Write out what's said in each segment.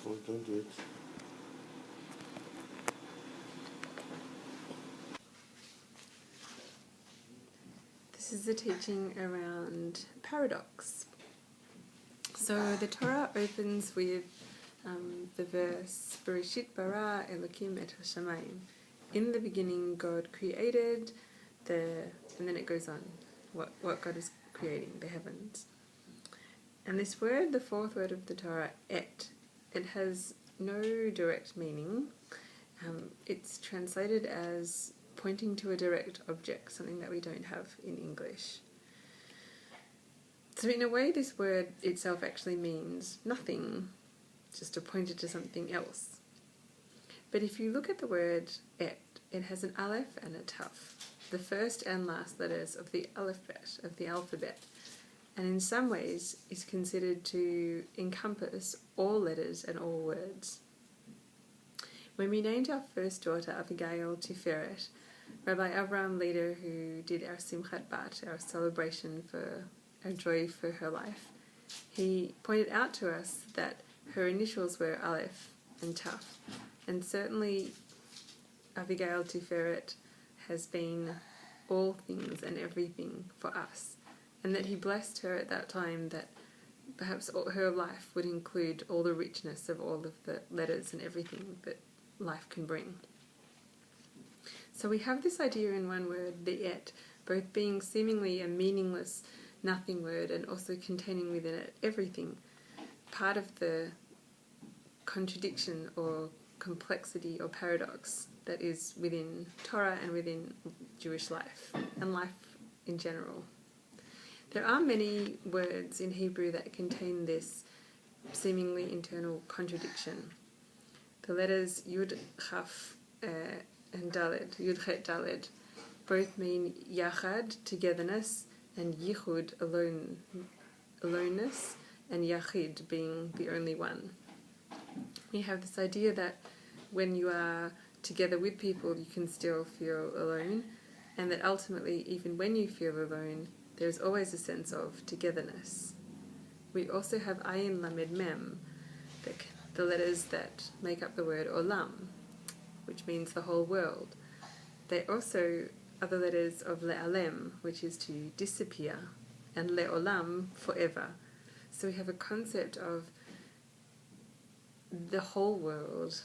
careful, don't do it. This is the teaching around paradox. So the Torah opens with the verse, Bereshit bara Elokim et hashamayim. In the beginning God created and then it goes on, what God is creating, the heavens. And this word, the fourth word of the Torah, it has no direct meaning. It's translated as pointing to a direct object, something that we don't have in English. So in a way, this word itself actually means nothing, just to point it to something else. But if you look at the word it has an aleph and a taf, the first and last letters of the alphabet, and in some ways is considered to encompass all letters and all words. When we named our first daughter Abigail Tiferet, Rabbi Avraham Leder, who did our Simchat Bat, our celebration for our joy for her life, he pointed out to us that her initials were Aleph and Taf, and certainly Abigail Tiferet has been all things and everything for us, and that he blessed her at that time that perhaps her life would include all the richness of all of the letters and everything that life can bring. So we have this idea in one word, the et, both being seemingly a meaningless nothing word and also containing within it everything, part of the contradiction or complexity or paradox that is within Torah and within Jewish life and life in general. There are many words in Hebrew that contain this seemingly internal contradiction. The letters Yud, Chaf, and Daled, Yud, Chet, Daled, both mean Yachad, togetherness, and Yichud, aloneness, and Yachid, being the only one. We have this idea that when you are together with people, you can still feel alone, and that ultimately, even when you feel alone, there's always a sense of togetherness. We also have Ayin Lamed Mem, the letters that make up the word Olam, which means the whole world. They also are the letters of Le'alem, which is to disappear, and Le'olam, forever. So we have a concept of the whole world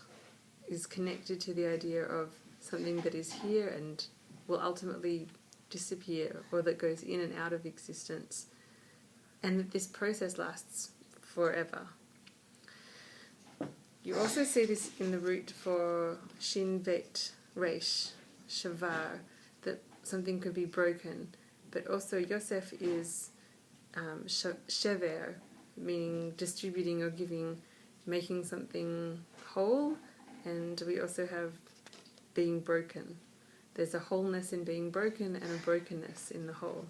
is connected to the idea of something that is here and will ultimately disappear, or that goes in and out of existence, and that this process lasts forever. You also see this in the root for Shin Vet Resh, Shavar, that something could be broken, but also Yosef is Shever, meaning distributing or giving, making something whole, and we also have being broken. There's a wholeness in being broken and a brokenness in the whole.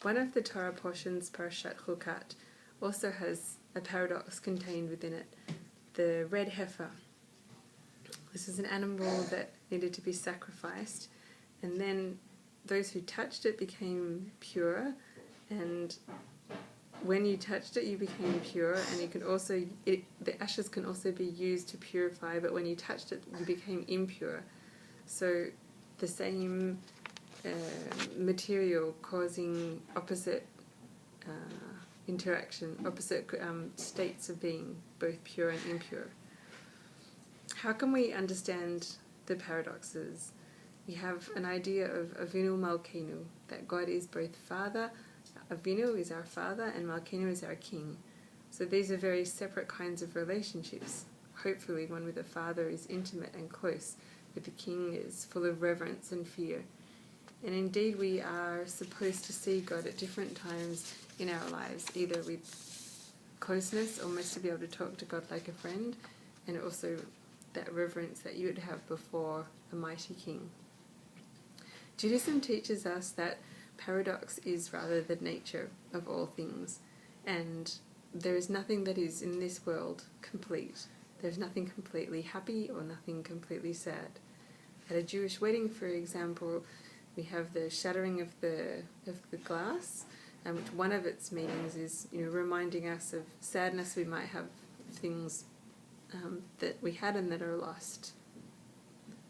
One of the Torah portions, Parashat Chukat, also has a paradox contained within it, the red heifer. This is an animal that needed to be sacrificed, and then those who touched it became pure, and when you touched it you became pure, and you can also, the ashes can also be used to purify, but when you touched it you became impure. So the same material causing opposite interaction, opposite states of being, both pure and impure. How can we understand the paradoxes? We have an idea of Avinu Malkeinu, that God is both Father, Avinu is our Father, and Malkeinu is our King. So these are very separate kinds of relationships. Hopefully one with the Father is intimate and close, with the King is full of reverence and fear. And indeed we are supposed to see God at different times in our lives, either with closeness, almost to be able to talk to God like a friend, and also that reverence that you would have before a mighty King. Judaism teaches us that paradox is rather the nature of all things, and there is nothing that is in this world complete. There's nothing completely happy or nothing completely sad. At a Jewish wedding, for example, we have the shattering of the glass, and which one of its meanings is, reminding us of sadness we might have things that we had and that are lost.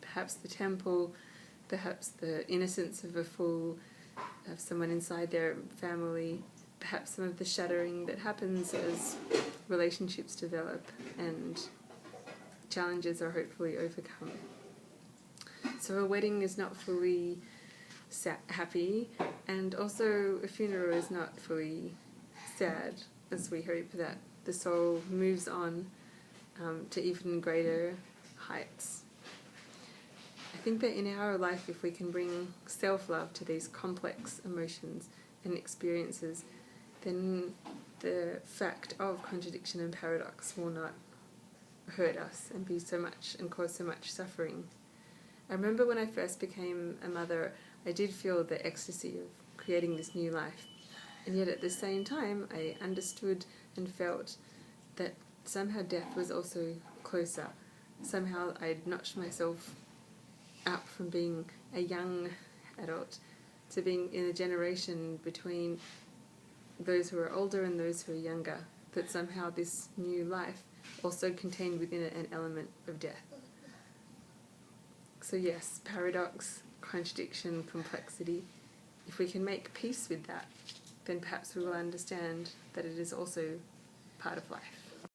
Perhaps the temple, perhaps the innocence of someone inside their family, perhaps some of the shattering that happens as relationships develop and challenges are hopefully overcome. So a wedding is not fully happy, and also a funeral is not fully sad, as we hope that the soul moves on to even greater heights. I think that in our life, if we can bring self-love to these complex emotions and experiences, then the fact of contradiction and paradox will not hurt us and be so much and cause so much suffering. I remember when I first became a mother, I did feel the ecstasy of creating this new life, and yet at the same time I understood and felt that somehow death was also closer. Somehow I'd notched myself up from being a young adult to being in a generation between those who are older and those who are younger, that somehow this new life also contained within it an element of death. So yes, paradox, contradiction, complexity, if we can make peace with that, then perhaps we will understand that it is also part of life.